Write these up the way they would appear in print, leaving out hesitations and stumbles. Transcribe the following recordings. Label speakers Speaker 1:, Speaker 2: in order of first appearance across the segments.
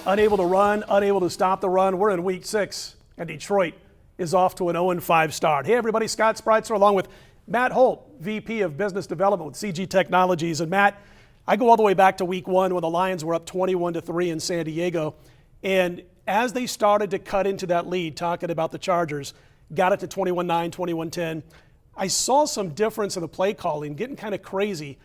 Speaker 1: unable to run, unable to stop the run. We're in week 6, and Detroit is off to an 0-5 start. Hey, everybody, Scott Spreitzer along with Matt Holt, VP of Business Development with CG Technologies. And Matt, I go all the way back to week 1 when the Lions were up 21-3 in San Diego. And as they started to cut into that lead, talking about the Chargers, got it to 21-9, 21-10, I saw some difference in the play calling, getting kind of crazy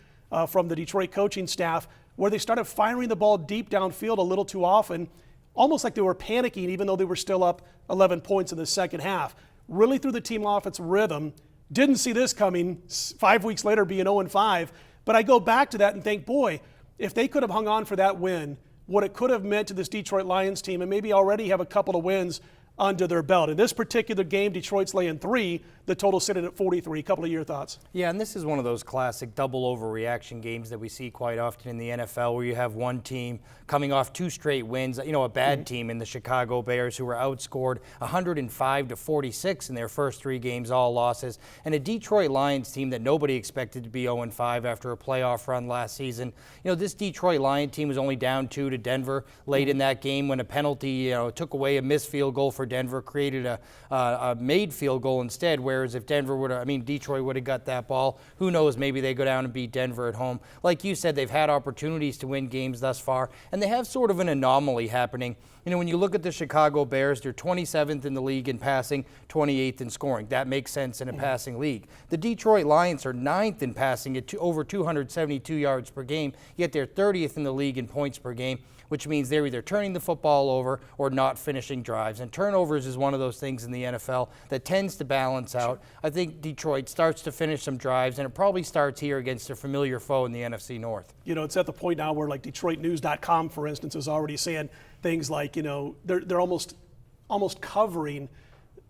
Speaker 1: from the Detroit coaching staff, where they started firing the ball deep downfield a little too often, almost like they were panicking even though they were still up 11 points in the second half. Really threw the team off its rhythm. Didn't see this coming 5 weeks later being 0-5. But I go back to that and think, boy, if they could have hung on for that win, what it could have meant to this Detroit Lions team, and maybe already have a couple of wins under their belt. In this particular game, Detroit's laying 3, the total sitting at 43. A couple of your thoughts.
Speaker 2: Yeah, and this is one of those classic double overreaction games that we see quite often in the NFL, where you have one team coming off 2 straight wins, a bad team in the Chicago Bears, who were outscored 105-46 in their first 3 games, all losses, and a Detroit Lions team that nobody expected to be 0-5 after a playoff run last season. This Detroit Lions team was only down 2 to Denver late in that game when a penalty took away a missed field goal for Denver, created a made field goal instead, whereas if Detroit would have got that ball, who knows, maybe they go down and beat Denver at home. Like you said, they've had opportunities to win games thus far, and they have sort of an anomaly happening. When you look at the Chicago Bears, they're 27th in the league in passing, 28th in scoring. That makes sense in a passing league. The Detroit Lions are 9th in passing at over 272 yards per game, yet they're 30th in the league in points per game, which means they're either turning the football over or not finishing drives. And turnovers is one of those things in the NFL that tends to balance out. I think Detroit starts to finish some drives, and it probably starts here against a familiar foe in the NFC North.
Speaker 1: It's at the point now where, like, DetroitNews.com, for instance, is already saying things like, they're almost covering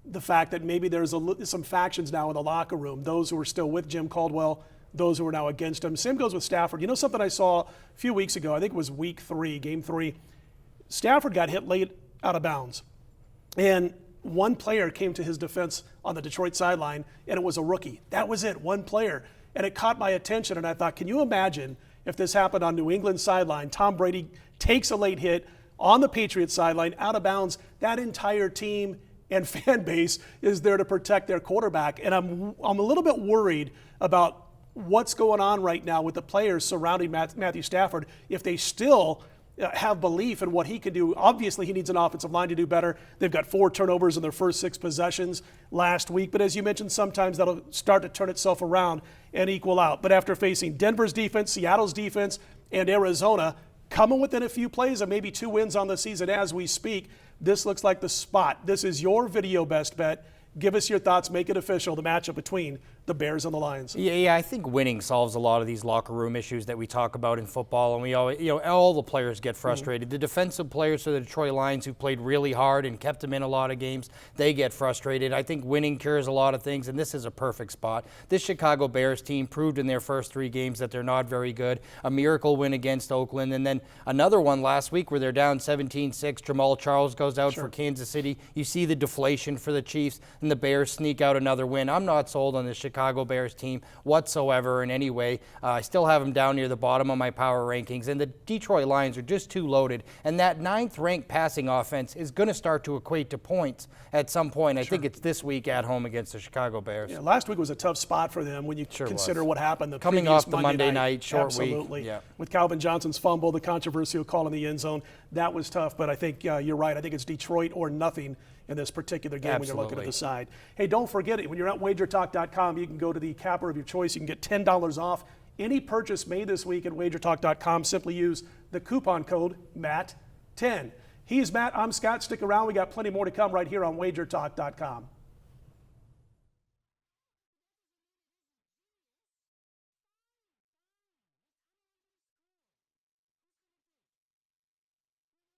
Speaker 1: the fact that maybe there's some factions now in the locker room, those who are still with Jim Caldwell, those who are now against him. Same goes with Stafford. Something I saw a few weeks ago, I think it was week 3, game 3, Stafford got hit late out of bounds. And one player came to his defense on the Detroit sideline, and it was a rookie. That was it, one player. And it caught my attention, and I thought, can you imagine if this happened on New England's sideline? Tom Brady takes a late hit on the Patriots sideline, out of bounds. That entire team and fan base is there to protect their quarterback. And I'm a little bit worried about what's going on right now with the players surrounding Matthew Stafford, if they still have belief in what he can do. Obviously, he needs an offensive line to do better. They've got 4 turnovers in their first 6 possessions last week. But as you mentioned, sometimes that'll start to turn itself around and equal out. But after facing Denver's defense, Seattle's defense, and Arizona, coming within a few plays and maybe 2 wins on the season as we speak, this looks like the spot. This is your video best bet. Give us your thoughts. Make it official, the matchup between the Bears and the Lions.
Speaker 2: Yeah, I think winning solves a lot of these locker room issues that we talk about in football, and we always, all the players get frustrated. The defensive players for the Detroit Lions who played really hard and kept them in a lot of games, they get frustrated. I think winning cures a lot of things, and this is a perfect spot. This Chicago Bears team proved in their first 3 games that they're not very good. A miracle win against Oakland, and then another one last week where they're down 17-6. Jamal Charles goes out for Kansas City. You see the deflation for the Chiefs, and the Bears sneak out another win. I'm not sold on the Chicago Bears team whatsoever in any way. I still have them down near the bottom of my power rankings, and the Detroit Lions are just too loaded, and that 9th-ranked passing offense is going to start to equate to points at some point. I think it's this week at home against the Chicago Bears.
Speaker 1: Yeah, last week was a tough spot for them when you consider what happened
Speaker 2: coming off the Monday night short
Speaker 1: Absolutely.
Speaker 2: week. Yeah.
Speaker 1: With Calvin Johnson's fumble, the controversial call in the end zone, that was tough. But I think you're right. I think it's Detroit or nothing in this particular game when you're looking at the side. Hey, don't forget it. When you're at WagerTalk.com, you can go to the capper of your choice. You can get $10 off any purchase made this week at WagerTalk.com. Simply use the coupon code MATT10. He's Matt. I'm Scott. Stick around. We got plenty more to come right here on WagerTalk.com.